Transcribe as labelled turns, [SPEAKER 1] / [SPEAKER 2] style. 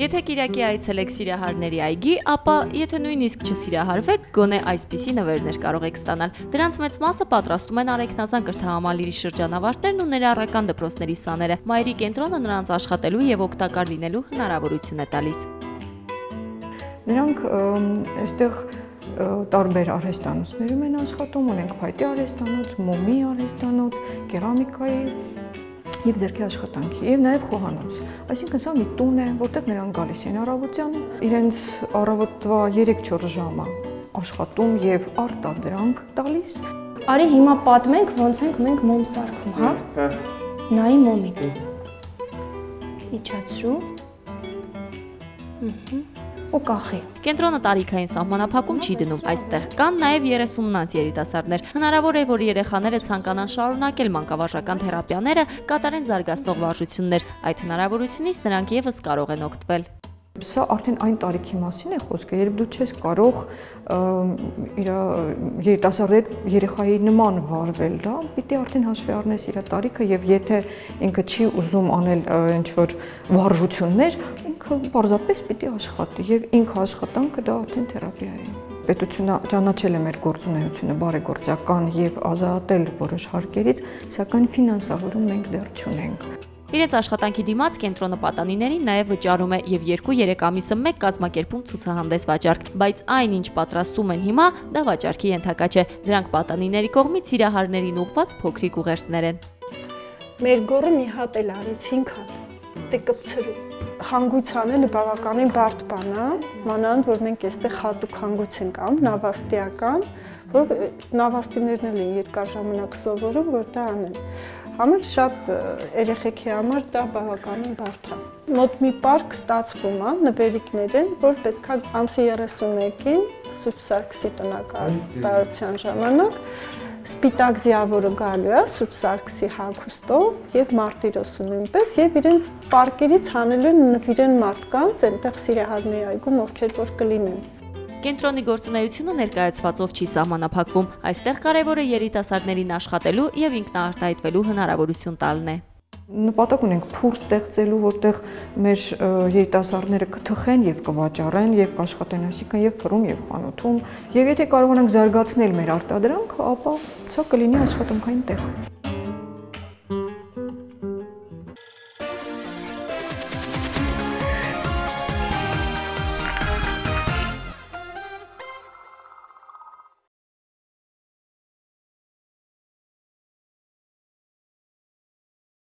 [SPEAKER 1] Եթե կիրակի այցելեք Սիրահարների այգի, ապա եթե նույնիսկ չսիրահարվեք, գոնե այսպիսի նվերներ կարող եք ստանալ։ Դրանց մեծ մասը պատրաստում են Արեգնազան կրթահամալիրի շրջանավարտներն ու ներառական դպրոցների սաները։ Մայրի կենտրոնը նրանց աշխատելու եւ օգտակար լինելու հնարավորություն է տալիս։
[SPEAKER 2] Նրանք այստեղ տարբեր արհեստանոցներում են աշխատում, ունենք փայտի արհեստանոց, մոմի արհեստանոց, կերամիկայի և ձեռքի աշխատանքի, և նաև խոհանոց։ Այսինքն սա մի տուն է, որտեղ նրանք գալիս են առավոտյան, իրենց առավոտվա 3-4 ժամը աշխատում և արտադրանք տալիս։
[SPEAKER 3] Արի հիմա պատմենք, ոնց ենք մենք մոմ սարքում, հա։ Նայի մոմին։ Իջացրու։ Ու կախի։
[SPEAKER 1] Կենտրոնը տարիքային սահմանափակում չի դնում, այստեղ կան նաև 30-ից երիտասարդներ։ Հնարավոր է, որ երեխաները ցանկանան շարունակել մանկավարժական թերապիաները, կատարեն զարգացնող վարժություններ։ Այդ հնարավորությունից նրանք ևս կարող են օգտվել։
[SPEAKER 2] Սա արդեն այն տարիքի մասին է խոսքը, երբ դու չես կարող իր երիտասարդ երեխայի նման վարվել, դա պիտի արդեն հաշվի առնես իր տարիքը եւ եթե ինքը չի ուզում անել ինչ-որ վարժություններ, ինքը պարզապես պիտի աշխատի եւ ինքը աշխատանքը դա արդեն թերապիա է։ Պետությունը ճանաչել է մեր գործունեությունը բարեգործական եւ ազատել որոշ հարկերից, սակայն ֆինանսավորում մենք դեռ չունենք։
[SPEAKER 1] Իրենց աշխատանքի դիմաց կենտրոնը պատանիներին նաև վճարում է եւ 2-3 ամիսը մեկ կազմակերպում ցուցահանդես վաճառք, բայց այն ինչ պատրաստում են հիմա, դա վաճառքի ենթակա չէ։ Դրանք պատանիների կողմից Սիրահարներին ուղղված փոքրիկ ուղերձներ են։
[SPEAKER 4] Մեր գոռը մի հատ էլ արեց 5 հատ։ Դե կպցրու։ Հանգույց անելը բավականին բարդ բան է, մանավանդ որ մենք այստեղ հատուկ հանգույց ենք անում, նավաստիական, որ նավաստիներն էլ են երկար ժամանակ սովորում, որ դա անեն։ Համել շատ երեխեքի համար դա բավականին բարդ է։ Մոտ մի պարկ ստացվում է նվերիկներին, որ պետք է ամսի 31-ին Սուրբ Սարգսի տոնակատարության ժամանակ սպիտակ ձիավորը գալու է Սուրբ Սարգսի հագուստով եւ մարտիրոսը նույնպես եւ իրենց պարկերից հանելու են նվիրեն մարդկանց այնտեղ Սիրահարների այգում ովքեր որ կլինեն։
[SPEAKER 1] Կենտրոնի գործունեությունը ներկայացվածով չի սահմանափակվում, այստեղ կարևորը երիտասարդներին աշխատելու եւ ինքնաարտահայտվելու հնարավորություն տալն է։
[SPEAKER 2] Նպատակ ունենք փուլ ստեղծելու, որտեղ մեր երիտասարդները կթխեն եւ կվաճառեն եւ կաշխատեն, այսինքն եւ փռում եւ խանութում, եւ եթե կարողանանք զարգացնել մեր արտադրանքը, ապա սա կլինի աշխատանքային տեղ։